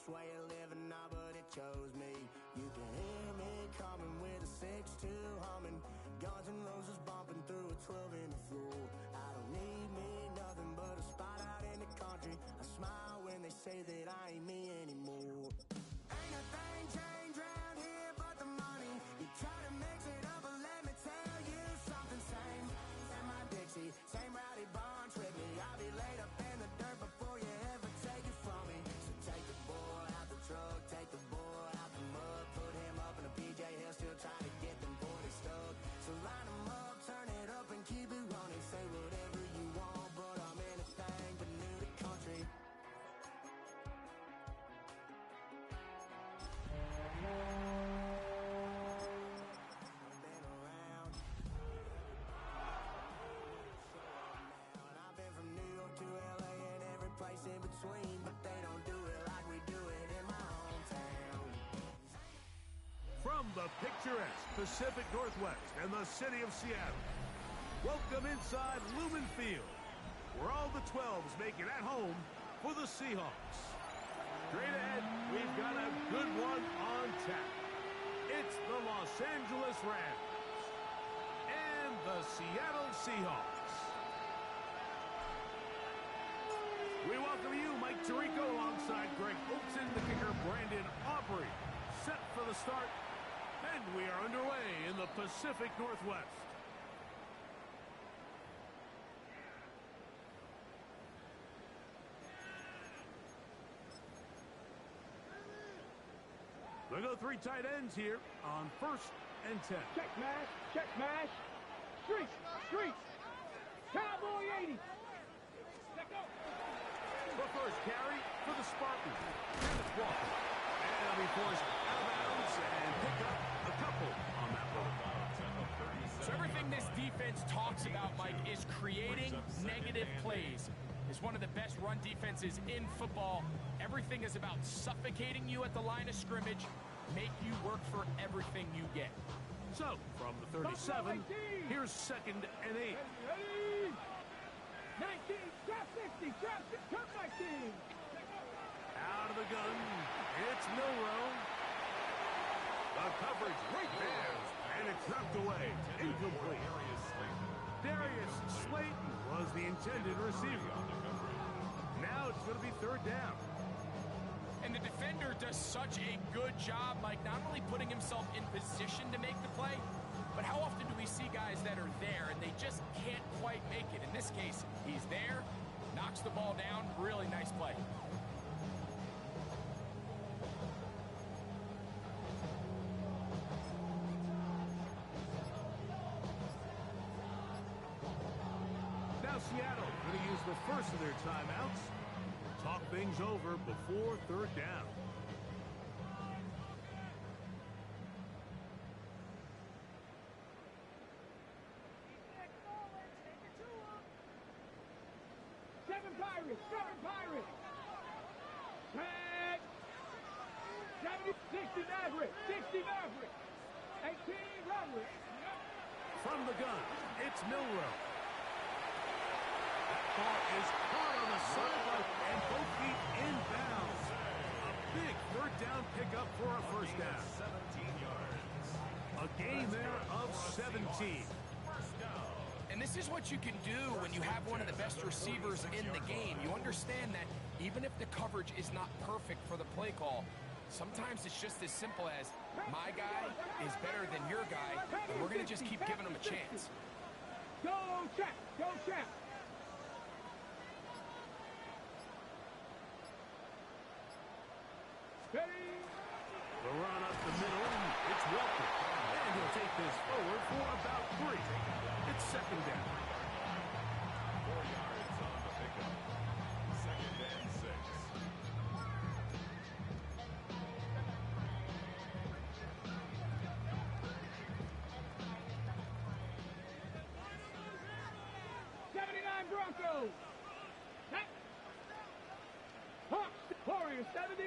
way of living now, but it chose me. You can hear me coming with a 6-2 humming, Guns N' Roses bumping through a 12 in the floor. I don't need me nothing but a spot out in the country. I smile when they say that I ain't me anymore. Ain't a thing changed around here but the money. You try to mix it up, but let me tell you something. Same in my Dixie, same rowdy bunch with me. I'll be laid up in the dirt before you ever take it from me. So take the boy out the truck, take the boy out the mud, put him up in a PJ, he'll still try to get them 40 stuck. So line him up, turn it up and keep it running. Say whatever you want, but I'm anything but new to country. I've been around, and I've been from New York to LA and every place in between, but they don't do it like we do it in my hometown. From the picturesque Pacific Northwest and the city of Seattle, welcome inside Lumen Field, where all the 12s make it at home for the Seahawks. Straight ahead, we've got a good one on tap. It's the Los Angeles Rams and the Seattle Seahawks. We welcome you, Mike Tirico, alongside Greg Olson, the kicker Brandon Aubrey. Set for the start, and we are underway in the Pacific Northwest. They go three tight ends here on 1st and 10. Check mash, street, cowboy 80. Let go. The first carry for the Spartans, Kenneth Walker. And he'll be forced out of bounds and pick up a couple on that one. So everything this defense talks about, Mike, is creating negative plays. It's one of the best run defenses in football. Everything is about suffocating you at the line of scrimmage, make you work for everything you get. So, from the 37, here's 2nd and 8. Ready? 19, trap 60, trap 19. Out of the gun, it's Milroe. The coverage right there, and it's knocked away, incomplete. Darius Slayton was the intended receiver. Now it's going to be 3rd down. And the defender does such a good job, Mike, not only putting himself in position to make the play, but how often do we see guys that are there and they just can't quite make it? In this case, he's there, knocks the ball down, really nice play. Now Seattle going to use the first of their timeouts. Talk things over before 3rd down. Seven Pirates. Tag. 60 Maverick. 18 Roderick. From the gun, it's Milroe. Ball is caught on the sideline and both feet inbounds. A big 3rd down pickup for a 1st down. 17 yards. A gain there of 17. And this is what you can do when you have one of the best receivers in the game. You understand that even if the coverage is not perfect for the play call, sometimes it's just as simple as my guy is better than your guy, and we're going to just keep giving him a chance. Go check. Ready? The run up the middle, it's Walker. And he'll take this forward for about 3. It's 2nd down. 4 yards on the pickup. 2nd and 6. Broncos. Hawks, Warriors, 70.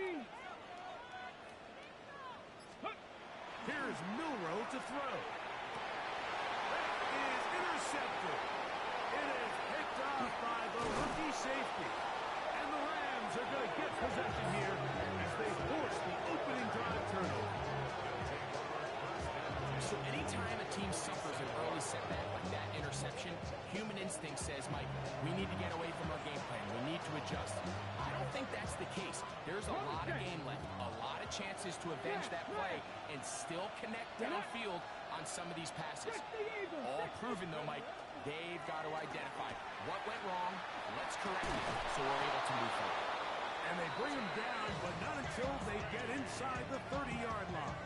Here's Milroe to throw. That is intercepted. It is picked off by the rookie safety. And the Rams are going to get possession here as they setback like that interception, human instinct says, Mike, we need to get away from our game plan. We need to adjust. I don't think that's the case. There's a lot of game left, a lot of chances to avenge that play and still connect downfield on some of these passes. All proven, though, Mike, they've got to identify what went wrong, let's correct it so we're able to move forward. And they bring him down, but not until they get inside the 30-yard line.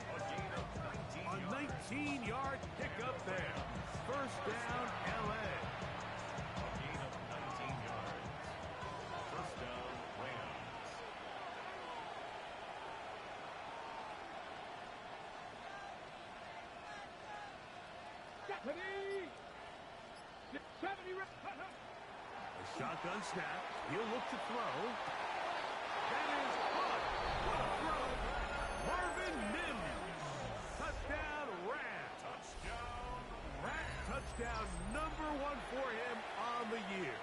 A 19-yard pickup there. First down, L.A. A gain of 19 yards. First down, Rams. A shotgun snap. He'll look to throw. That is caught. What a throw. Marvin Mims. Touchdown, Rams. Touchdown. Rat touchdown number 1 for him on the year.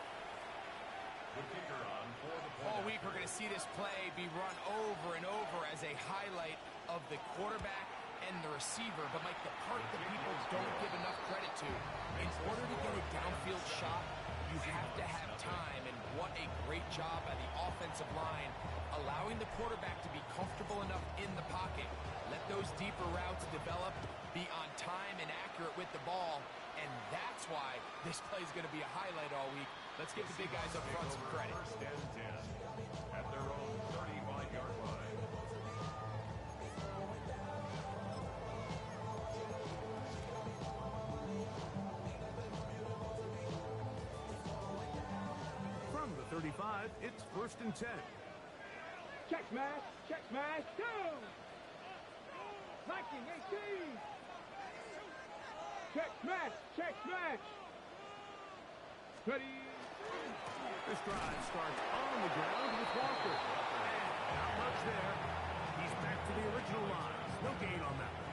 The kicker on for the point. All week we're going to see this play be run over and over as a highlight of the quarterback and the receiver. But, Mike, the part that people don't give enough credit to, in order to get a downfield shot, you have to have time. And what a great job by the offensive line, allowing the quarterback to be comfortable enough in the pocket. Let those deeper routes develop, be on time and accurate with the ball. And that's why this play is going to be a highlight all week. Let's give the big guys up front some credit. First and 10 at their own 35-yard line. From the 35, it's first and 10. Check smash, go! 1918. Check smash. Ready. This drive starts on the ground with Walker. And not much there. He's back to the original lines. No gain on that one.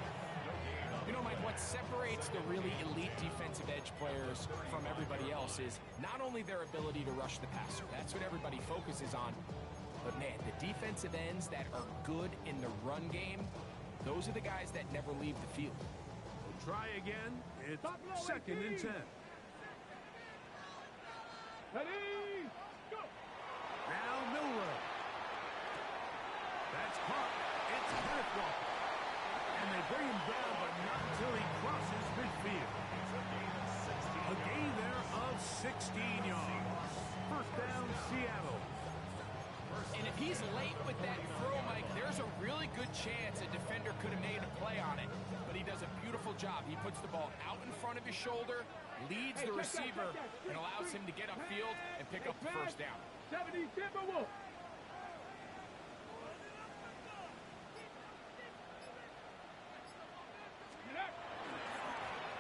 You know, Mike, what separates the really elite defensive edge players from everybody else is not only their ability to rush the passer. That's what everybody focuses on. But, man, the defensive ends that are good in the run game, those are the guys that never leave the field. We'll try again. It's second and 10. Ready. Go. Now Milrow. That's caught. It's Kenneth Walker. And they bring him down, but not until he crosses midfield. A gain there of 16 yards. First down, Seattle. And if he's late with that throw, Mike, there's a really good chance a defender could have made a play on it. But he does a beautiful job. He puts the ball out in front of his shoulder, leads the receiver, and allows him to get upfield and pick up the first down. 70 Timberwolves.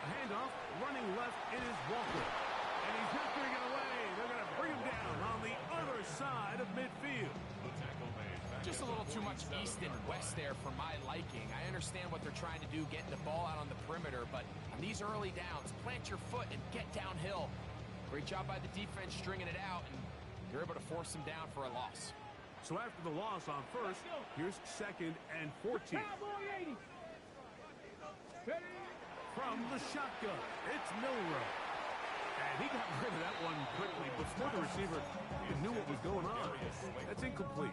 Handoff, running left, it is Walker. And he's not going to get away. They're going to bring him down on the other side of midfield. The tackle made. Just a little too much east and west there for my liking. I understand what they're trying to do, getting the ball out on the perimeter, but on these early downs, plant your foot and get downhill. Great job by the defense stringing it out, and they're able to force them down for a loss. So after the loss on first, here's second and 14. Cowboy 80. Ready. From the shotgun, it's Milrow. And he got rid of that one quickly before the receiver even knew what was going on. That's incomplete.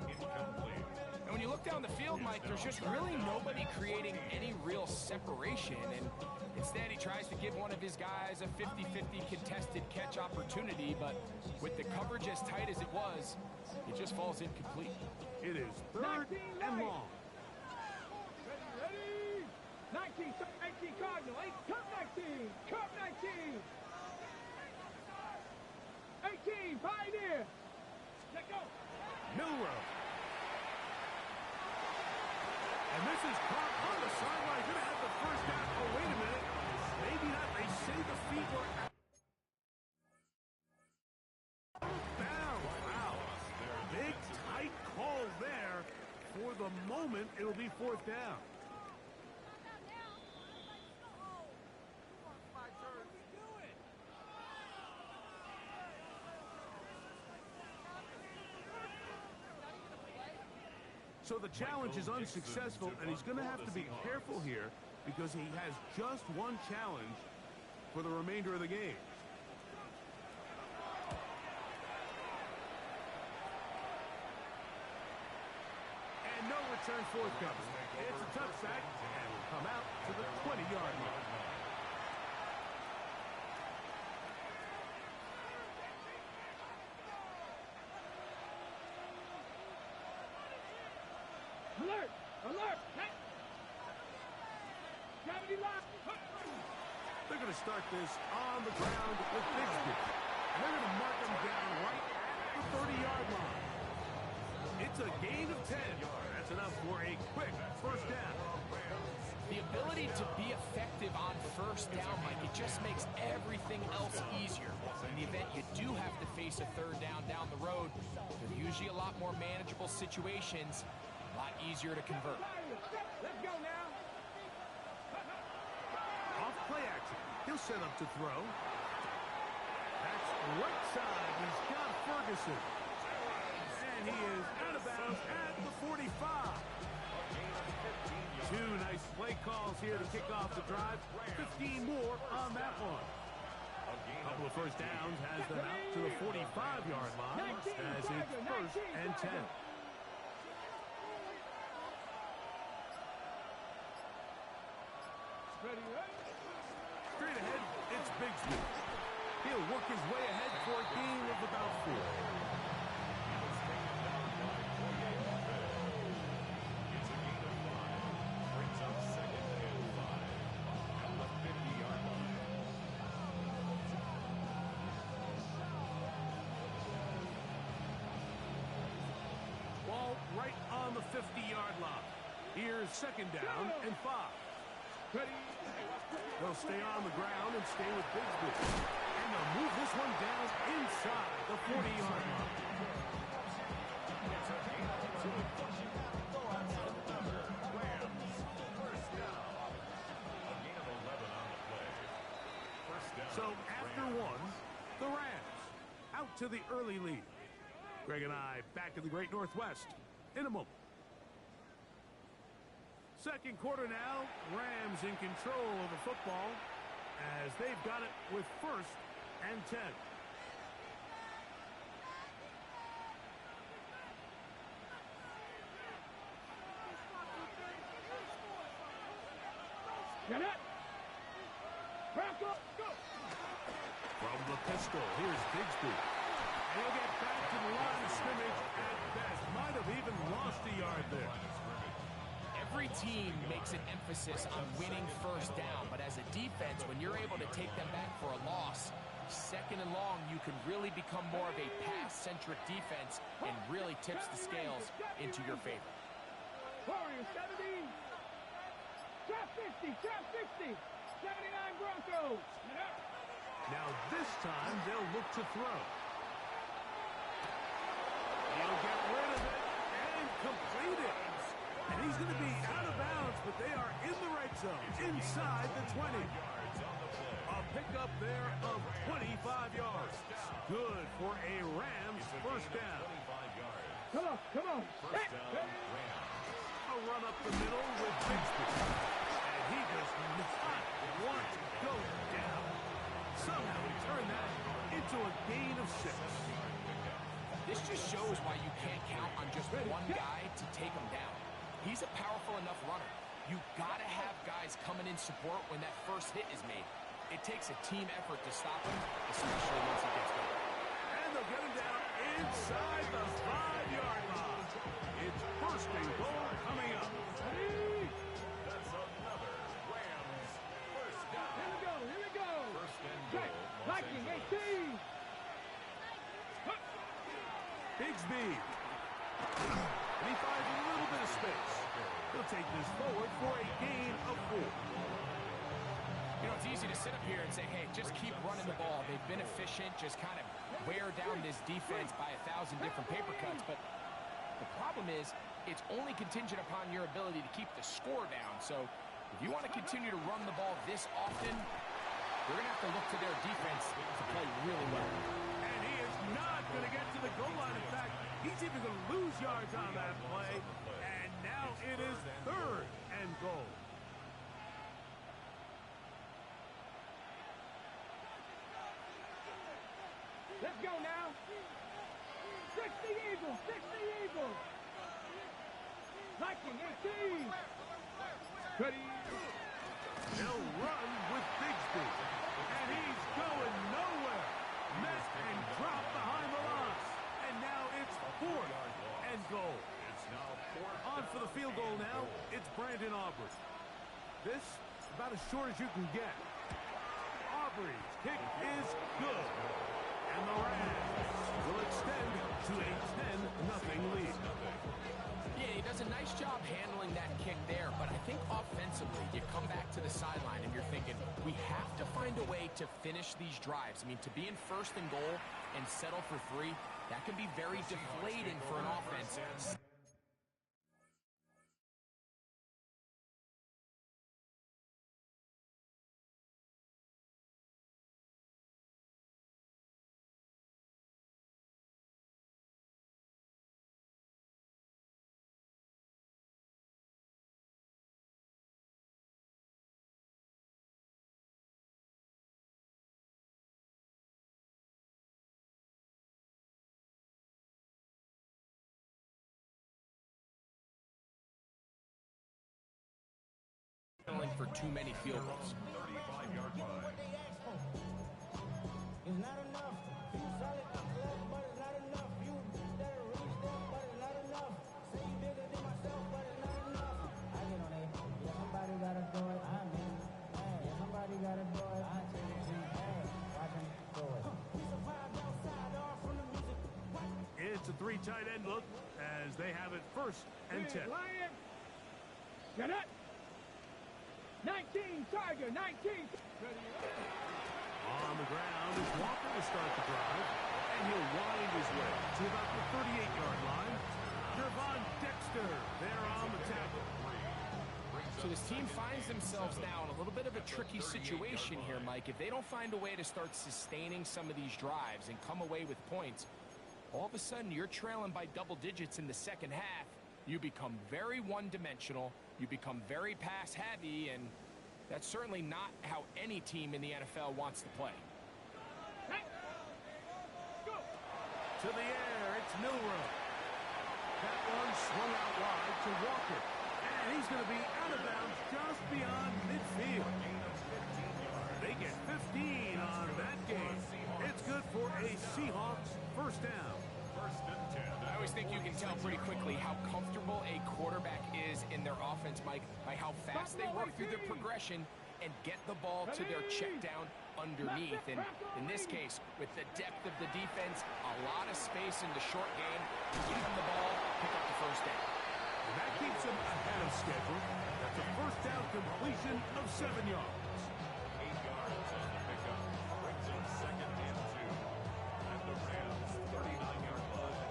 And when you look down the field, Mike, there's just really nobody creating any real separation. And instead, he tries to give one of his guys a 50-50 contested catch opportunity. But with the coverage as tight as it was, it just falls incomplete. It is third and long. Ready. 19 Cardinal. 8, Cup 19. Cup 19. 18 Pioneer. Let go. Milrow. And this is caught on the sideline. Going to have the first down. Oh, wait a minute. Maybe not. They say the feet were out. Down. Wow. Big, tight call there. For the moment, it'll be fourth down. So the challenge is unsuccessful, and he's going to have to be careful here because he has just one challenge for the remainder of the game. And no return forthcoming. It's a touchback and will come out to the 20-yard line. Alert! Alert! Hey! Gravity lock! They're going to start this on the ground with Bixby. And they're going to mark them down right at the 30-yard line. It's a gain of 10. That's enough for a quick first down. The ability to be effective on first down, Mike, it just makes everything else easier. In the event you do have to face a third down the road, they're usually a lot more manageable situations, a lot easier to convert. Let's go now! Off play action. He'll set up to throw. That's right side. He's got Ferguson. And he is out of bounds at the 45. Two nice play calls here to kick off the drive. 15 more on that one. A couple of first downs has them out to the 45-yard line as it's first and 10. Ready, right? Straight ahead, it's Bigsby. He'll work his way ahead for a gain of about 4. Ball right on the 50-yard line. Here's second down and 5. Ready? They'll stay on the ground and stay with Bigsby. And they'll move this one down inside the 40-yard line. So after one, the Rams out to the early lead. Greg and I back in the Great Northwest in a moment. Second quarter now, Rams in control of the football as they've got it with first and 10. Get it! Bronco, go! From the pistol, here's Bigsby. And he'll get back to the line of scrimmage at best. Might have even lost a yard there. Every team makes an emphasis on winning first down, but as a defense, when you're able to take them back for a loss, second and long, you can really become more of a pass-centric defense and really tips the scales into your favor. Warriors 70. Trap 50, trap 60. 79 Broncos. Get up. Now this time, they'll look to throw. He'll get rid of it and complete it. And he's going to be out of bounds, but they are in the red zone, inside the 20. A pickup there of 25 yards. Good for a Rams first down. Come on, come on. Hey, hey. A run up the middle with Bigsby. And he does not want to go down. Somehow he turned that into a gain of 6. This just shows why you can't count on just one guy to take him down. He's a powerful enough runner. You gotta have guys coming in support when that first hit is made. It takes a team effort to stop him, especially once he gets going. And they'll get him down inside the 5-yard line. It's first and goal coming up. That's another Rams first down. Here we go, here we go. First and Check. goal. Viking 18. Bigsby. And he finds a little bit of space. He'll take this forward for a gain of 4. You know, it's easy to sit up here and say, hey, just keep running the ball. They've been efficient, just kind of wear down this defense by 1,000 different paper cuts. But the problem is, it's only contingent upon your ability to keep the score down. So if you want to continue to run the ball this often, you're going to have to look to their defense to play really well. And he is not going to get to the goal line. In fact, he's even going to lose yards on that play. And now it is third and goal. Let's go now. 60 Eagles, 60 Eagles. Liking 18. Ready. He'll run with Bigsby. And he's going nowhere. Met and dropped behind the loss. And now it's 4th and goal. It's now 4th. On for the field goal now. It's Brandon Aubrey. This about as short as you can get. Aubrey's kick is good. And the Rams will extend to a 10-0 lead. Yeah, he does a nice job handling that kick there, but I think offensively, you come back to the sideline and you're thinking, we have to find a way to finish these drives. I mean, to be in 1st and goal and settle for 3, that can be very deflating for an offense. For too many field goals. 35-yard line. It's not enough. You solid, but it's not enough. You better reach that, but it's not enough. Say you bigger than myself, but it's not enough. I get on it. Yeah, somebody gotta do it. I'm in. Hey, yeah, somebody gotta do it. I take it. Hey, watch him do it. We survived outside, all from the music. It's a 3 tight end look as they have it 1st and 10. Lion. Get it. 19, Tiger, 19. On the ground is Walker to start the drive. And he'll wind his way to about the 38-yard line. Gervon Dexter there on the tackle. So this team finds themselves now in a little bit of a tricky situation here, Mike. If they don't find a way to start sustaining some of these drives and come away with points, all of a sudden you're trailing by double digits in the second half. You become very one-dimensional. You become very pass-heavy, and that's certainly not how any team in the NFL wants to play. Hey. Go. To the air, it's Milroe. That one swung out wide to Walker. And he's going to be out of bounds just beyond midfield. They get 15 on that game. It's good for a Seahawks first down. 1st and 10. I always think you can tell pretty quickly how comfortable a quarterback is in their offense, Mike, by how fast they work through their progression and get the ball to their check down underneath. And in this case, with the depth of the defense, a lot of space in the short game, give them the ball, pick up the first down. And that keeps them ahead of schedule. That's a first down completion of 7 yards. 8 yards on the pickup. Brings up 2nd and 2. At the Rams' 39-yard line.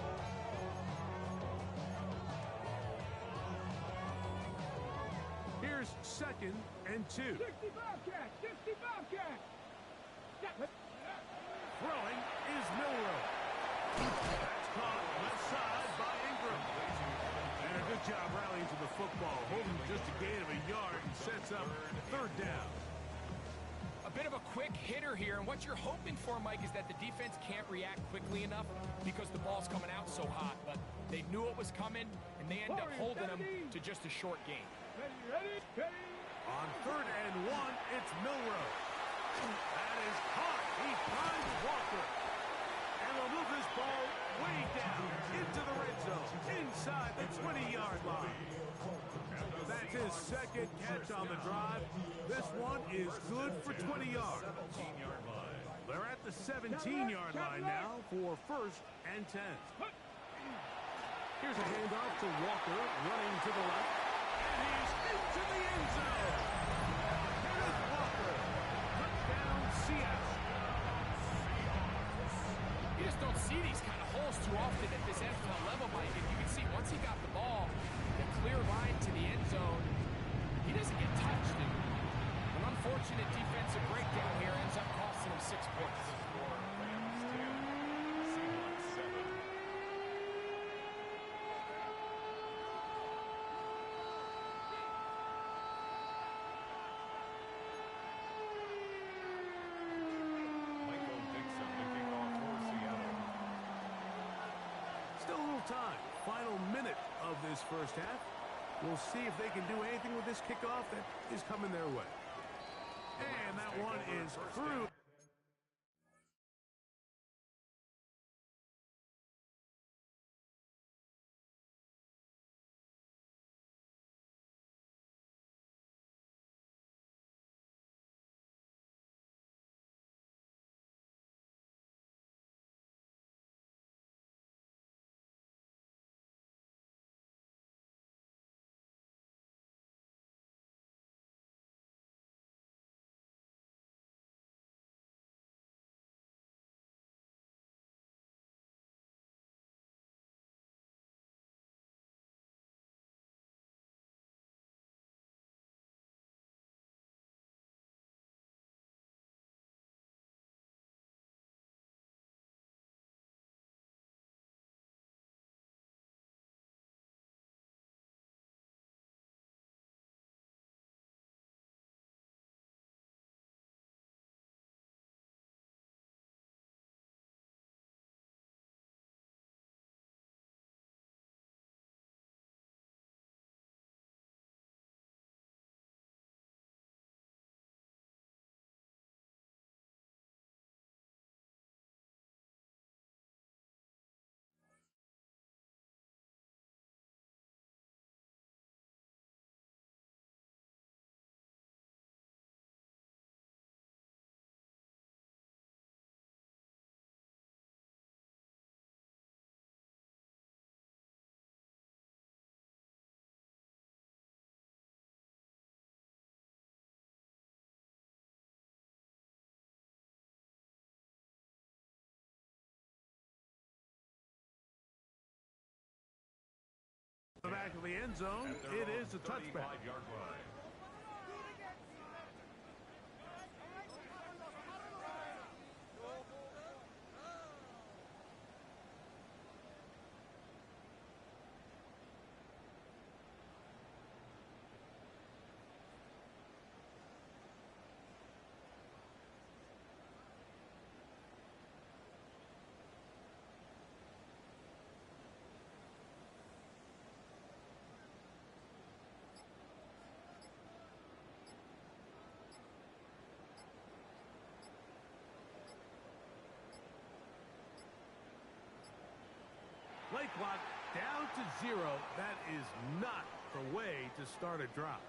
Here's 2nd and 2. 60 Bobcat, 60 Bobcat. Throwing is Milroe. That's caught left side by Ingram. And a good job rallying to the football, holding just a gain of a yard and sets up 3rd down. A bit of a quick hitter here, and what you're hoping for, Mike, is that the defense can't react quickly enough because the ball's coming out so hot, but they knew it was coming, and they end up holding them to just a short gain. Ready. On 3rd and 1, it's Milroe. That is caught. He finds Walker. And they'll move this ball way down into the red zone, inside the 20-yard line. That's his 2nd catch on the drive. This one is good for 20 yards. 17-yard line. They're at the 17-yard line now for 1st and 10. Here's a handoff to Walker, running to the left. And he's into the end zone. Kenneth Walker. Touchdown, Seattle. You just don't see these kind of holes too often at this NFL level, Mike. And you can see once he got the ball, the clear line to the end zone, he doesn't get touched. And an unfortunate defensive breakdown here ends up costing him 6 points. Rams 10. Seahawks 7. Michael Dixon, the kickoff for Seattle. time. Final minute of this first half. We'll see if they can do anything with this kickoff that is coming their way. And that one is through. The back of the end zone, it is a touchback. Play clock down to 0. That is not the way to start a drive.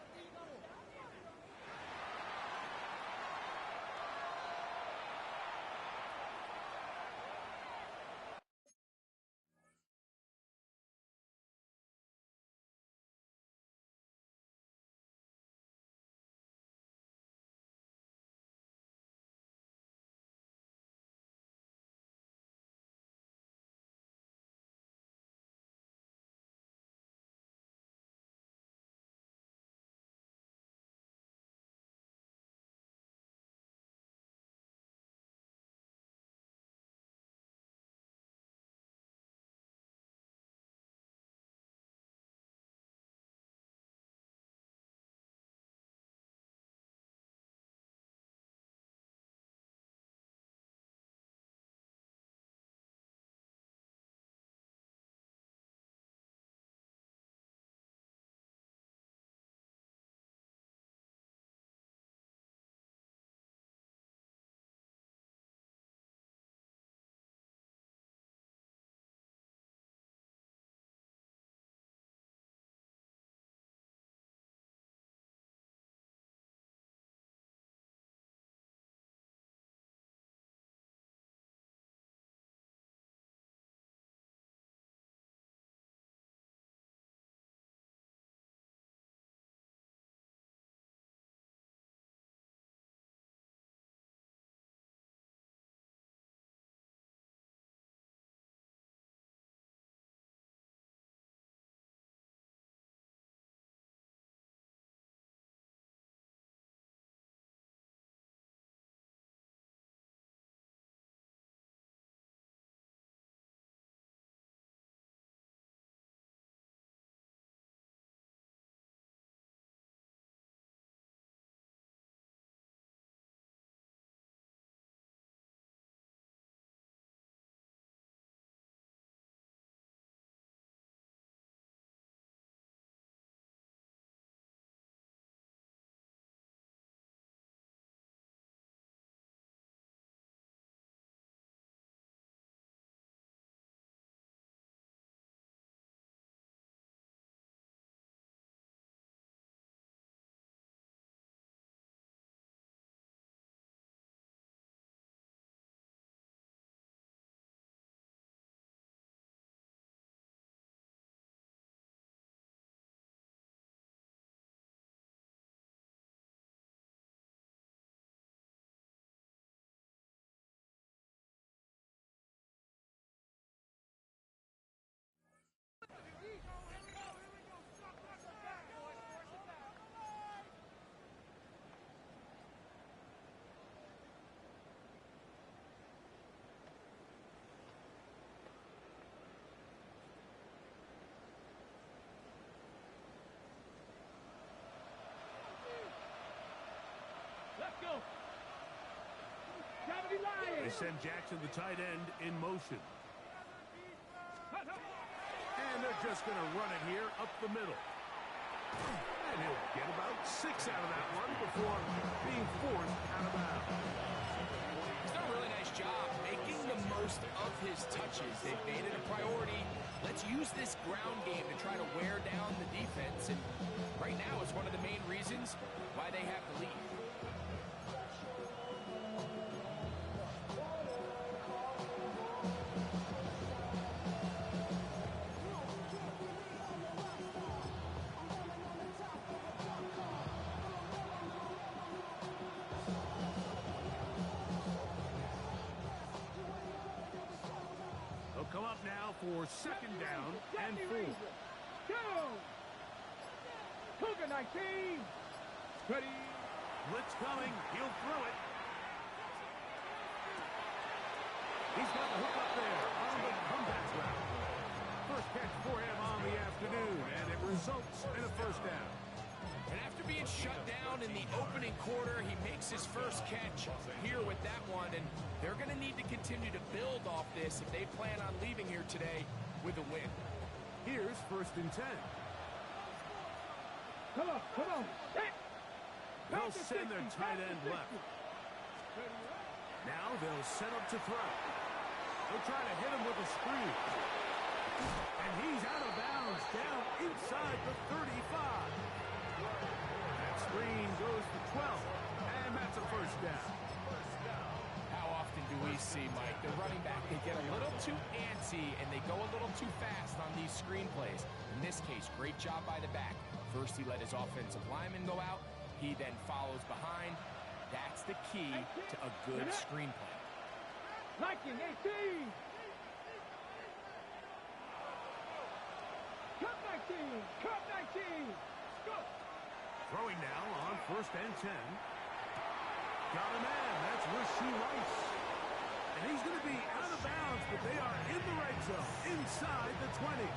They send Jackson, the tight end, in motion. And they're just going to run it here up the middle. And he'll get about 6 out of that one before being forced out of bounds. He's done a really nice job making the most of his touches. They've made it a priority. Let's use this ground game to try to wear down the defense. And right now it's one of the main reasons why they have the lead. Come up now for second down and 4. Go! Cougar 19. Ready. Blitz coming. He'll throw it. He's got the hook up there on the comeback route. First catch for him on the afternoon, and it results in a first down. And after being shut down in the opening quarter, he makes his first catch here with that one. And they're going to need to continue to build off this if they plan on leaving here today with a win. Here's first and 10. Come on, come on. They'll send their tight end left. Now they'll set up to throw. They'll try to hit him with a screen. And he's out of bounds down inside the 35. That screen goes to 12, and that's a first down. How often do we see, Mike, the running back, they get a little too antsy and they go a little too fast on these screen plays. In this case, great job by the back. First, he let his offensive lineman go out. He then follows behind. That's the key to a good screen play. Liking 18. Cup 19. Cup 19. Go. Throwing now on first and 10. Got a man. That's Rashee Rice. And he's going to be out of bounds, but they are in the red zone, inside the 20.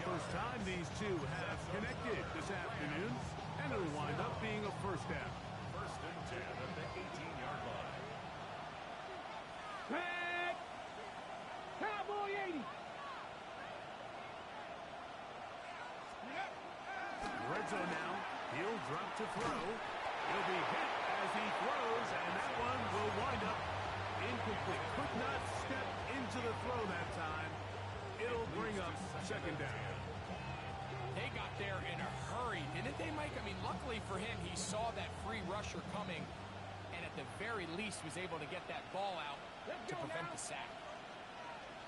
First time these two have connected this afternoon, and it'll wind up being a first down. First and 10 at the 18-yard line. Red. Cowboy 80. Red zone now. He'll drop to throw. He'll be hit as he throws, and that one will wind up incomplete. Could not step into the throw that time. It'll bring up second down. They got there in a hurry, didn't they, Mike? I mean, luckily for him, he saw that free rusher coming, and at the very least was able to get that ball out to prevent the sack.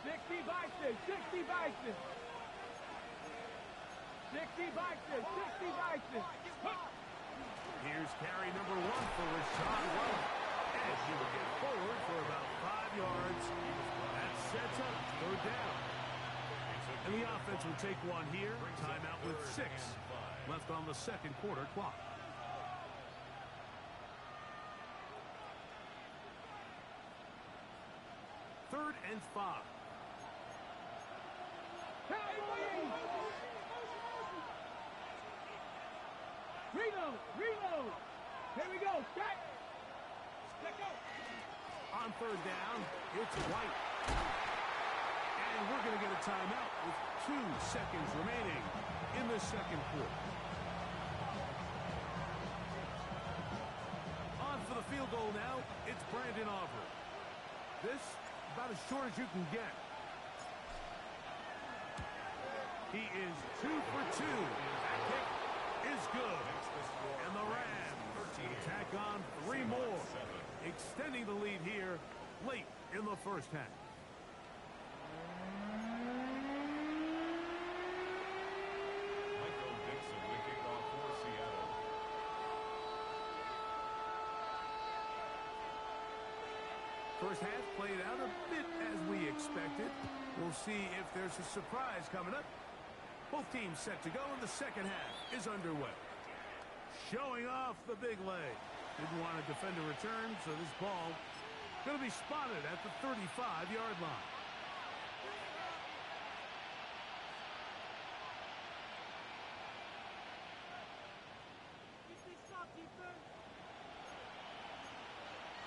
60 Bison. 60 Bison. 60 Bison. 60 Bison. Here's carry number 1 for Rashaad White. And he will get forward for about 5 yards. That sets up third down. And the offense will take one here. Timeout with 6 left on the second quarter clock. Third and 5. Reload. Reload. Here we go. Set. Let go. On third down, it's White. And we're going to get a timeout with 2 seconds remaining in the second quarter. On for the field goal now, it's Brandon Aubrey. This, about as short as you can get. He is 2 for 2. That kick is good. And the Rams tack on 3 more, extending the lead here late in the first half. Michael Dixon, the kickoff for Seattle. First half played out a bit as we expected. We'll see if there's a surprise coming up. Both teams set to go, and the second half is underway. Showing off the big leg. Didn't want to defend a return, so this ball going to be spotted at the 35-yard line.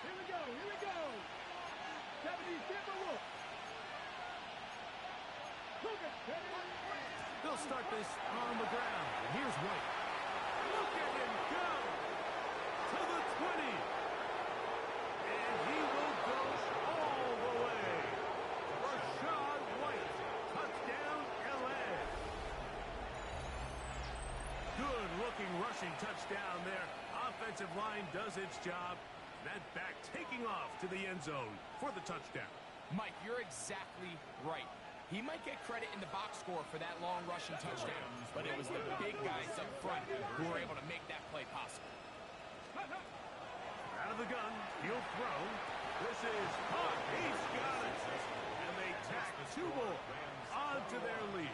Here we go. Here we go. They'll start this on the ground. And here's White. Look at him go to the 20. And he will go all the way. Rachaad White, touchdown, LA. Good-looking rushing touchdown there. Offensive line does its job. That back taking off to the end zone for the touchdown. Mike, you're exactly right. He might get credit in the box score for that long rushing touchdown, but it was the big guys up front who were able to make that play possible. Out of the gun, he'll throw. This is caught. He's got it. And they tack two more onto their lead.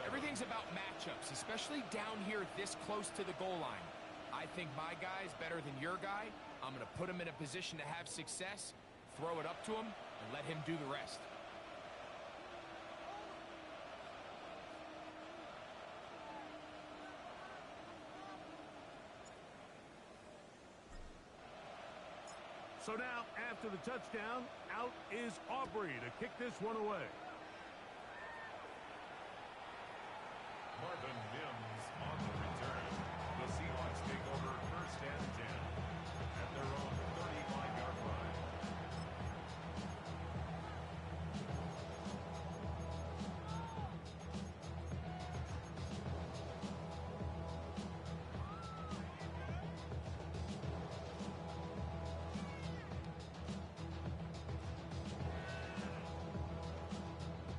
Everything's about matchups, especially down here this close to the goal line. I think my guy's better than your guy. I'm going to put him in a position to have success, throw it up to him, and let him do the rest. So now, after the touchdown, out is Aubrey to kick this one away. Marvin Mims on the return. The Seahawks take over first and 10 at their own 35-yard line.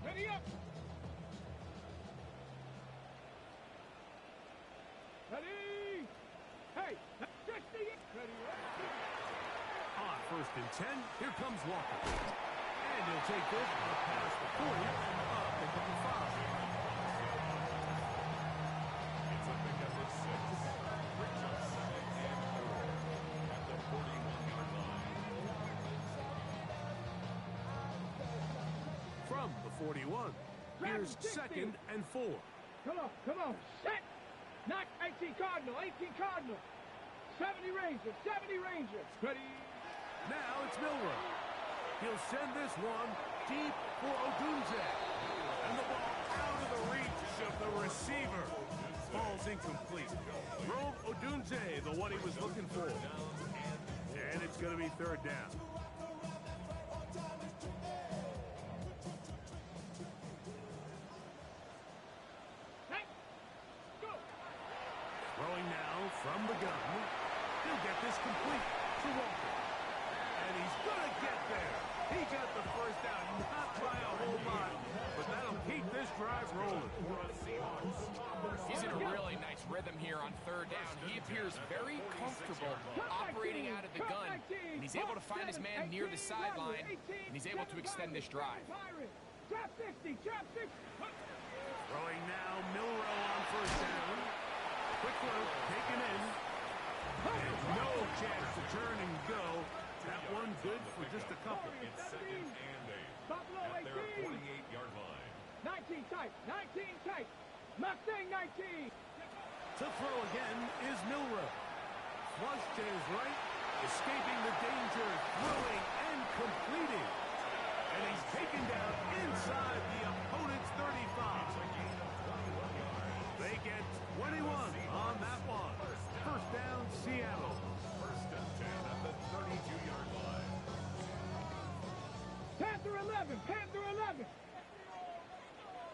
Ready up. Ready. Hey, 60. Ready. On first and 10, here comes Walker. And he'll take this past the 40, up into the 5. It's a pickup of 6. Brings up 2nd and 4 at the 41-yard line. From the 41, here's 2nd and 4. Come on, set. Not 18 Cardinal, 18 Cardinal. 70 Rangers, 70 Rangers. Ready. Now it's Milroe. He'll send this one deep for Odunze. And the ball out of the reach of the receiver. Ball's incomplete. Rome Odunze, the one he was looking for. And it's going to be third down. Hey, go. Throwing now from the gun. He'll get this complete to Walker. And he's going to get there. He got the first down, not by a whole lot, but that'll keep this drive rolling. He's in a really nice rhythm here on third down. He appears very comfortable operating out of the gun, and he's able to find his man near the sideline, and he's able to extend this drive. Drop 60, drop 60. Throwing now, Milroe on first down. Quick look, taken in. And no chance to turn and go. That one good for just a couple. It's 2nd and 8 Buffalo at their 18. 48-yard line. 19 tight, 19 tight. Mustang 19. To throw again is Milroe. Flush to his right, escaping the danger, throwing and completing. And he's taken down inside the opponent's 35. They get 21 on that one. First down, Seattle. First and 10 at the 32-yard line. Panther 11, Panther 11.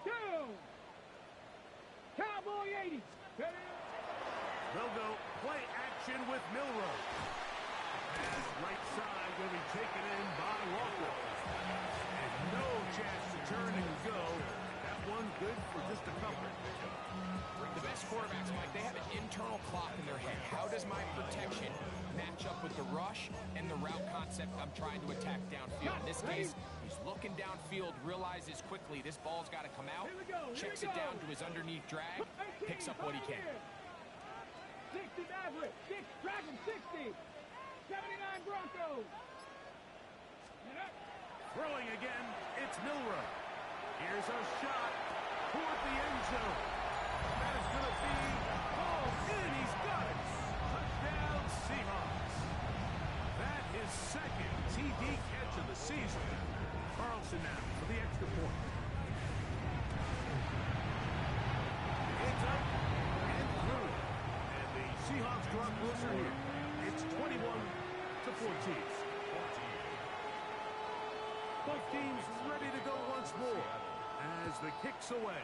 Two. Cowboy 80. They'll go play action with Milroe. Pass right side will be taken in by Walker. And no chance to turn and go. That one good for just a couple. The best quarterbacks, Mike, they have an internal clock in their head. How does my protection match up with the rush and the route concept I'm trying to attack downfield? In this case, he's looking downfield, realizes quickly this ball's got to come out, checks it down to his underneath drag, picks up what he can. 60 Maverick, 6 Dragon 60. 79 Broncos. Throwing again, it's Milroe. Here's a shot toward the end zone. That is going to be hauled in. He's got it. Touchdown, Seahawks. That is second TD catch of the season. Carlson now for the extra point. closer here. It's 21-14. Both teams ready to go once more as the kick's away.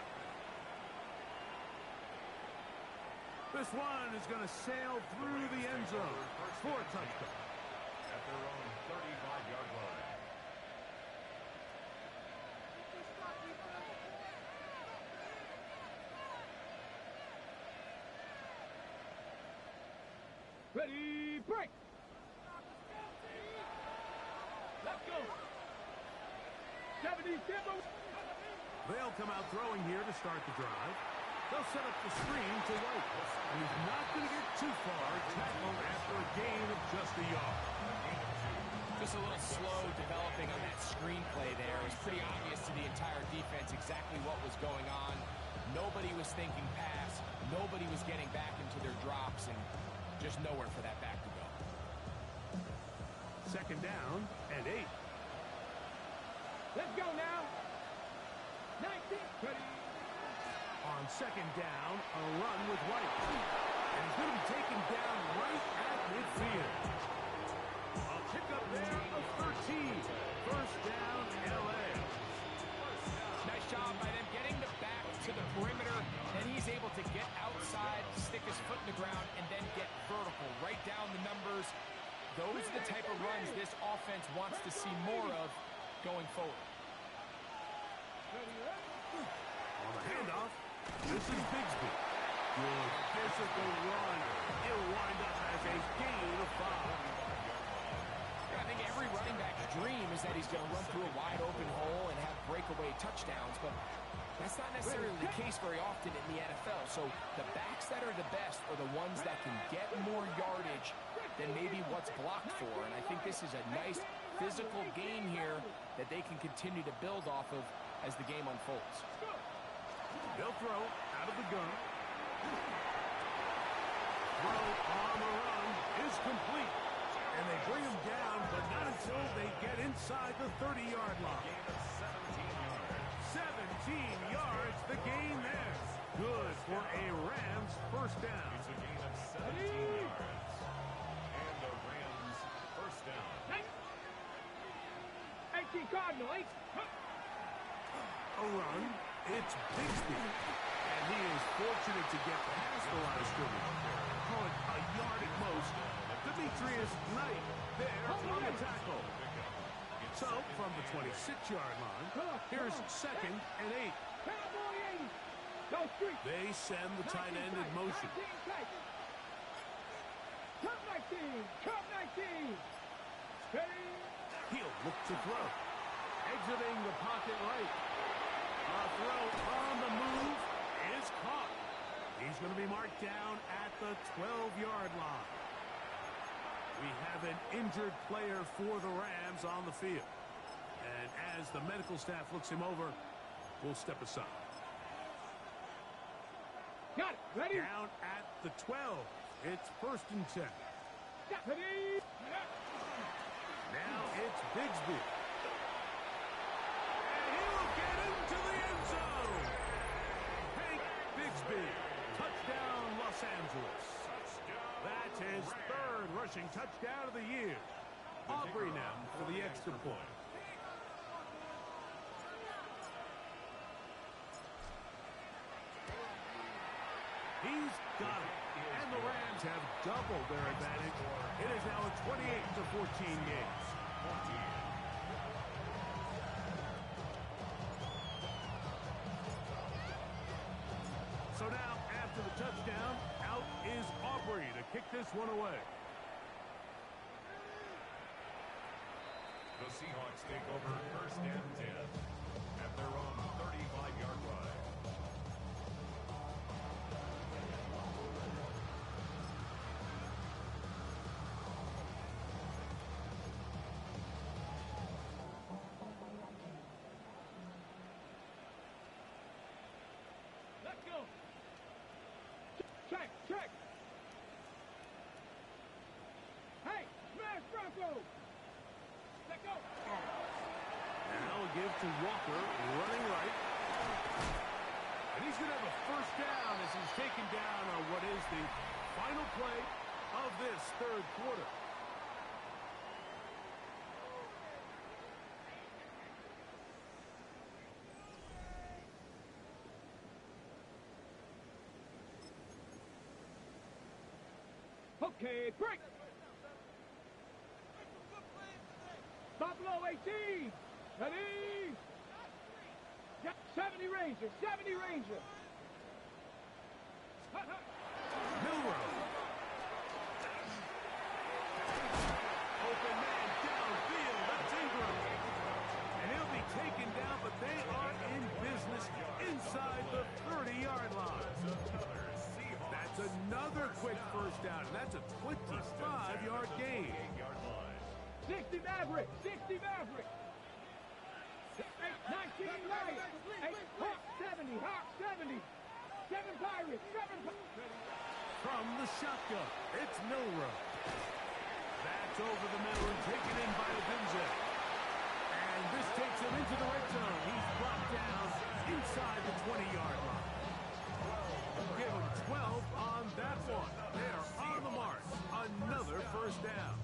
This one is going to sail through the end zone for a touchdown. At their own 35-yard line. Ready, break. Let's go. 70 Timber. They'll come out throwing here to start the drive. They'll set up the screen to White. And he's not going to get too far, tackled after a gain of just a yard. Just a little slow developing on that screenplay there. It was pretty obvious to the entire defense exactly what was going on. Nobody was thinking pass. Nobody was getting back into their drops, and just nowhere for that back to go. Second down and 8. Let's go now. 19. Ready. On second down, a run with White. And he's going to be taken down right at midfield. A pickup there of 13. First down, L.A. Nice job by them getting the back to the perimeter. Then he's able to get outside, stick his foot in the ground, and then get vertical. Right down the numbers. Those are the type of runs this offense wants to see more of going forward. On the handoff, this is Bigsby. Good physical run. It'll wind up as a gain of 5. I think every running back's dream is that he's going to run through a wide open hole and have breakaway touchdowns, but that's not necessarily the case very often in the NFL. So the backs that are the best are the ones that can get more yardage than maybe what's blocked for. And I think this is a nice physical game here that they can continue to build off of as the game unfolds. They'll throw out of the gun. Throw on the run is complete. And they bring him down, but not until they get inside the 30-yard line. 17 yards, the gain there. Good for a Rams first down. It's a gain of 17 yards. And the Rams first down. 18 Cardinal. 8. A run, it's Bigsby. And he is fortunate to get past the line of scrimmage. Call it a yard at most. Demetrius Knight there on the tackle. So, from the 26-yard line, here's second and 8. Cowboy 80. Go street. They send the tight end in motion. 19 tight. Cup 19. Cup 19. Ready. He'll look to throw. Exiting the pocket right. A throw on the move is caught. He's going to be marked down at the 12-yard line. We have an injured player for the Rams on the field. And as the medical staff looks him over, we'll step aside. Got it. Ready. Down at the 12. It's first and 10. Ready. Now it's Bigsby. And he will get into the end zone. Hank Bigsby. Touchdown, Los Angeles. That's his third rushing touchdown of the year. Aubrey now for the extra point. He's got it. And the Rams have doubled their advantage. It is now a 28-14 game. So now, after the touchdown, out is Aubrey to kick this one away. The Seahawks take over first and 10 at their own 35-yard line. Let's go. Check. Check. Hey, smash Bronco. Let go. Now a give to Walker, running right. And he's going to have a first down as he's taken down on what is the final play of this third quarter. Okay, break. Buffalo 18. Ready? 70 Rangers, 70 Rangers. Milrow. Open man downfield. That's Ingram. And he'll be taken down, but they are in business inside the 30-yard line. That's another quick first down, and that's a 25-yard gain. 60 Maverick, 60 Maverick. 19 Lions, 8 Hawk 70, Hawk 70. 7 Pirates, 7 Pirates. From the shotgun, it's Milrow. That's over the middle and taken in by Vinze. And this takes him into the red zone. He's brought down inside the 20-yard line. Give him 12 on that one. They are on the mark. Another first down.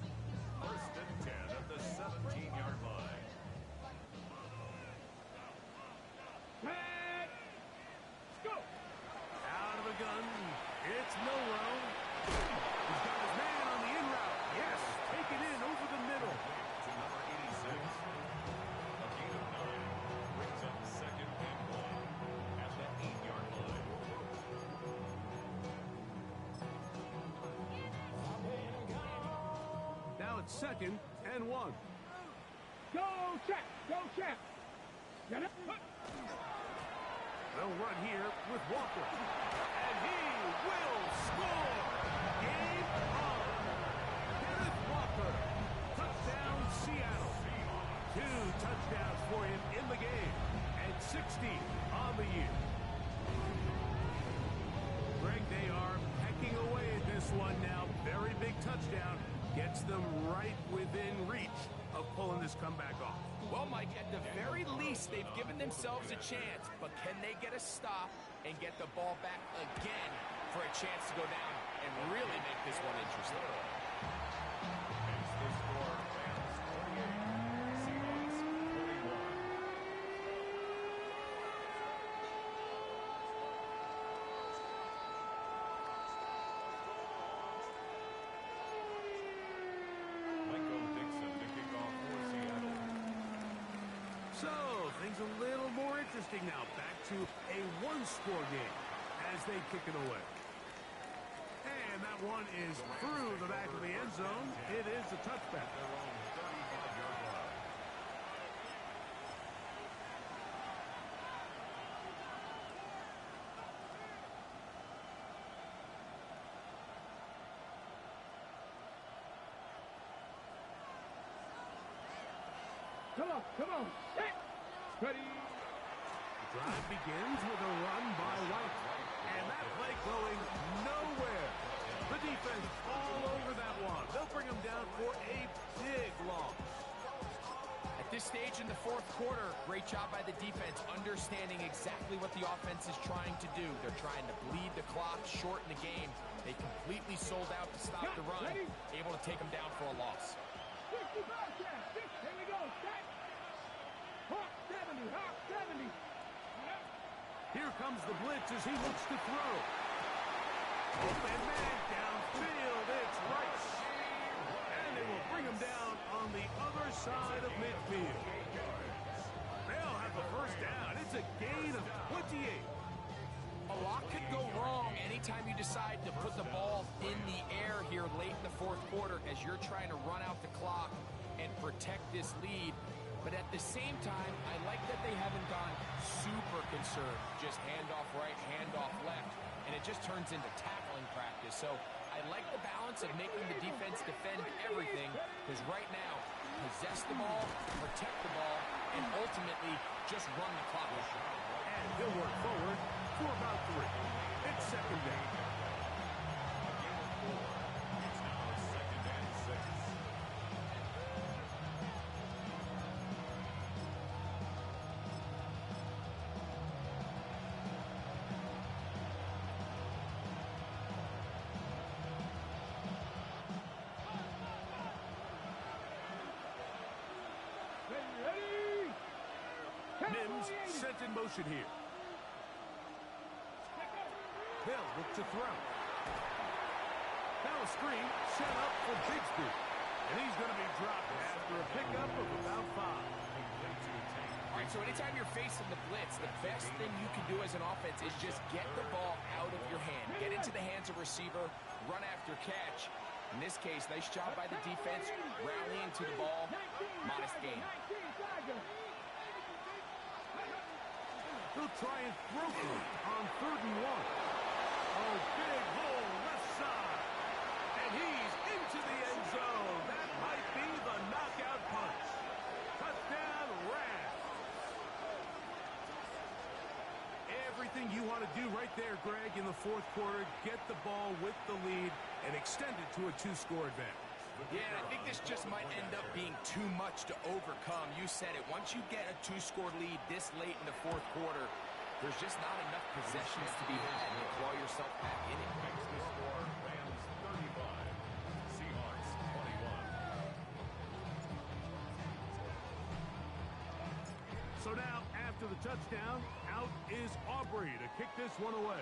First and 10 at the 17-yard line. Go! Out of the gun, it's Milrow. He's got his man on the in route. Yes, taken in over the middle. To number 86. A gain of 9 brings up second and 1 at the 8-yard line. Now it's second and 1. Go check! Go check! Get it? They'll run here with Walker. And he will score! Game on! Kenneth Walker. Touchdown, Seattle. 2 touchdowns for him in the game. And 60 on the year. Greg, they are pecking away at this one now. Very big touchdown. Gets them right within reach of pulling this comeback off. Well, Mike, at the very least, they've given themselves a chance. But can they get a stop and get the ball back again for a chance to go down and really make this one interesting? Hence the score, Rams 48, Seahawks 41. Michael Dixon to kick off for Seattle. So, things a little more interesting now. Back to a one-score game as they kick it away. And that one is through the back of the end zone. It is a touchback. Their own 35-yard line. Come on, set! Ready? The drive begins with a run by White. And that play going nowhere. The defense all over that one. They'll bring him down for a big loss. At this stage in the fourth quarter, great job by the defense, understanding exactly what the offense is trying to do. They're trying to bleed the clock, shorten the game. They completely sold out to stop the run, able to take them down for a loss. 60 Bobcats, here we go, set! Hawk 70, Hawk 70. Here comes the blitz as he looks to throw. Open man downfield. It's Rice. And they will bring him down on the other side of midfield. They'll have the first down. It's a gain of 28. A lot could go wrong anytime you decide to put the ball in the air here late in the fourth quarter as you're trying to run out the clock and protect this lead. But at the same time, I like that they haven't gone super conserved. Just handoff right, handoff left, and it just turns into tackling practice. So I like the balance of making the defense defend everything, because right now, possess the ball, protect the ball, and ultimately just run the clock. And he'll work forward for about 3. It's second down. A gain of 4. It's now second and 6. Mims sent in motion here. They'll look to throw. Now a screen set up for Bigsby. And he's going to be dropped after a pickup of about 5. All right, so anytime you're facing the blitz, the best thing you can do as an offense is just get the ball out of your hand. Get into the hands of receiver, run after catch. In this case, nice job by the defense, rallying to the ball. Modest gain. He'll try and throw for it on 3rd and 1. Oh, big hole left side. And he's into the end zone. That might be the knockout punch. Touchdown, Rams. Everything you want to do right there, Greg, in the 4th quarter. Get the ball with the lead and extend it to a 2-score advantage. Yeah, and I think this just might end up being too much to overcome. You said it. Once you get a 2-score lead this late in the 4th quarter, there's just not enough possessions to be had to claw yourself back in it. Makes the score Rams 35, Seahawks 21. So now, after the touchdown, out is Aubrey to kick this one away.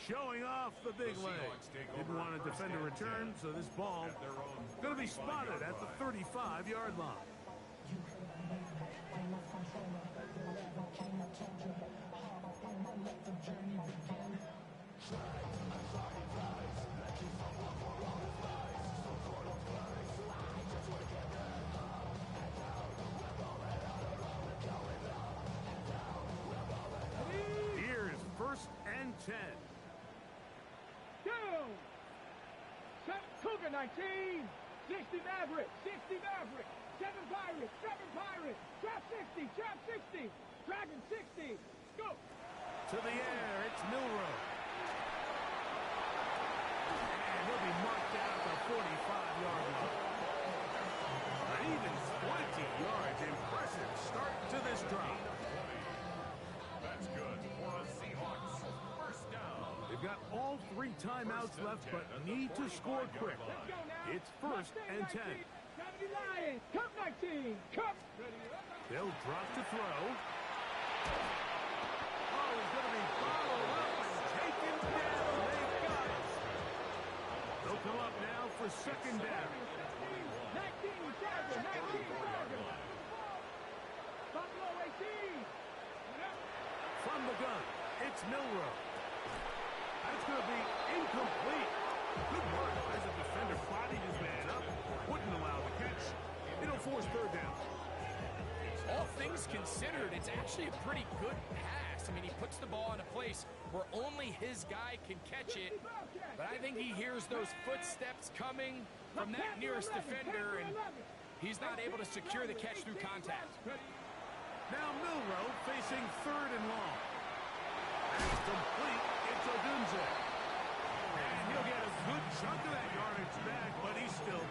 Showing off the big leg. Didn't want to defend a return, so this ball going to be spotted at the 35-yard line. Here's 1st and 10. Cougar 19, 60 Maverick, 60 Maverick, 7 Pirates, 7 Pirates, trap 60, trap 60, Dragon 60, go! To the air, it's Milroe. And he'll be marked down at the 45-yard line. An even 20 yards. Impressive start to this drive. That's good for the Seahawks. First down. They've got all 3 timeouts left, but need to score quick. It's 1st and 10. 70 Lions, Cup 19, Cup. They'll drop to throw. Oh, he's going to be followed up and taken down. They've got it. They'll come up now for 2nd down. 19 Tiger, 19 Tiger. Buffalo 18. From the gun, it's Milroe. That's going to be incomplete. Good work as a defender bodied his man up. Wouldn't allow the catch. It'll force 3rd down. All things considered, it's actually a pretty good pass. I mean, he puts the ball in a place where only his guy can catch it. But I think he hears those footsteps coming from that nearest defender, and he's not able to secure the catch through contact. Now Milroe facing 3rd and long. That's complete. It's Odunze. And he'll get a good chunk of that yardage back, but he's still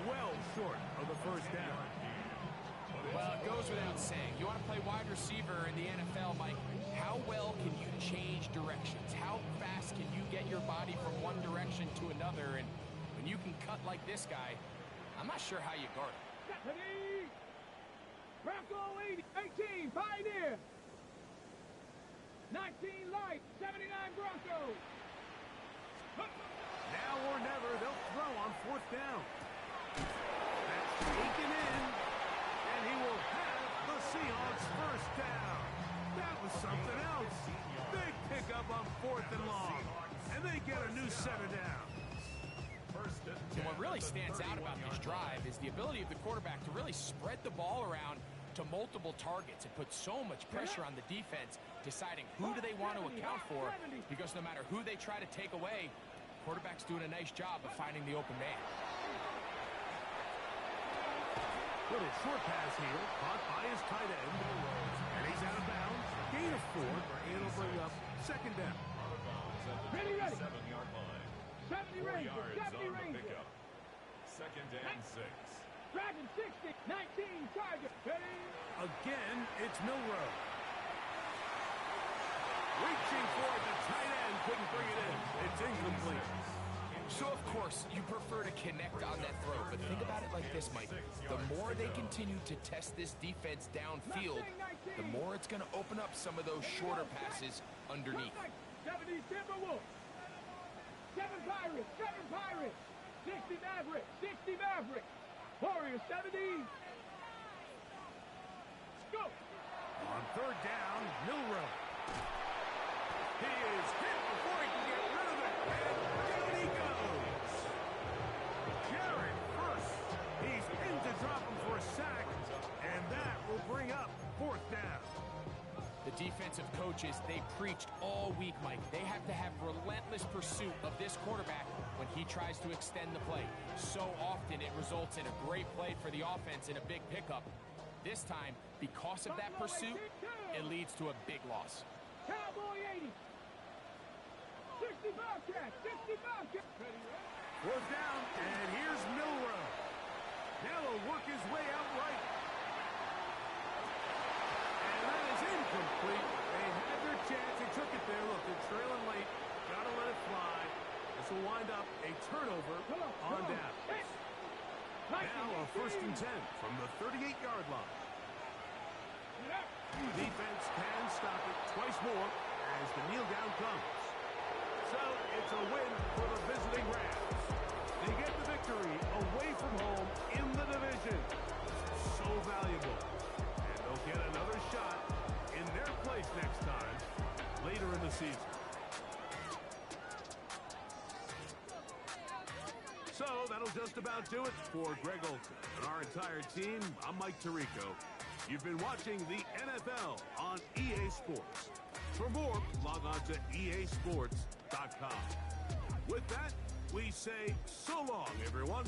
well short of the 1st down. Well, it goes without saying. You want to play wide receiver in the NFL, Mike, how well can you change directions? How fast can you get your body from one direction to another? And when you can cut like this guy, I'm not sure how you guard it. Bronco 18, Pioneer. 19 Light, 79 Broncos. Now or never, they'll throw on 4th down. That's taken in, and he will have the Seahawks 1st down. That was something else. Big pickup on 4th and long, and they get a new set of downs. And what really stands out about this drive is the ability of the quarterback to really spread the ball around to multiple targets. It puts so much pressure on the defense, deciding who do they want to account for, because no matter who they try to take away, quarterback's doing a nice job of finding the open man. Little short pass here, caught by his tight end, and he's out of bounds. Gain of 4, and it'll bring up 2nd down. Ready. 7-yard line. 70 4 Rangers, yards 70 on the Rangers. pickup. 2nd and 6. Dragon 60, 19 Tiger. Ready. Again, it's Milroe. Reaching for it, the tight end couldn't bring it in. It's incomplete. So, of course, you prefer to connect on that throw, but think about it like this, Mike. The more they continue to test this defense downfield, the more it's going to open up some of those shorter passes underneath. 70 Timberwolves. 7 Pirates. 7 Pirates. 60 Mavericks. 60 Mavericks. Warriors 70. Go. On third down, Milroe. He is hit before he can get rid of it, and down he goes. Jared first. He's in to drop him for a sack, and that will bring up fourth down. The defensive coaches, they preached all week, Mike. They have to have relentless pursuit of this quarterback when he tries to extend the play. So often it results in a great play for the offense and a big pickup. This time, because of that pursuit, it leads to a big loss. Cowboy 80. 60 Bobcats. 60 Bobcats. Fourth down, and here's Milroe. Now he'll work his way out right. And that is incomplete. They had their chance. They took it there. Look, they're trailing late. Got to let it fly. This will wind up a turnover on down. Now a 1st and 10 from the 38-yard line. Defense can stop it twice more as the kneel down comes. So it's a win for the visiting Rams. They get the victory away from home in the division. So valuable. And they'll get another shot in their place next time later in the season. So that'll just about do it for Greg Olsen and our entire team. I'm Mike Tirico. You've been watching the NFL on EA Sports. For more, log on to easports.com. With that, we say so long, everyone.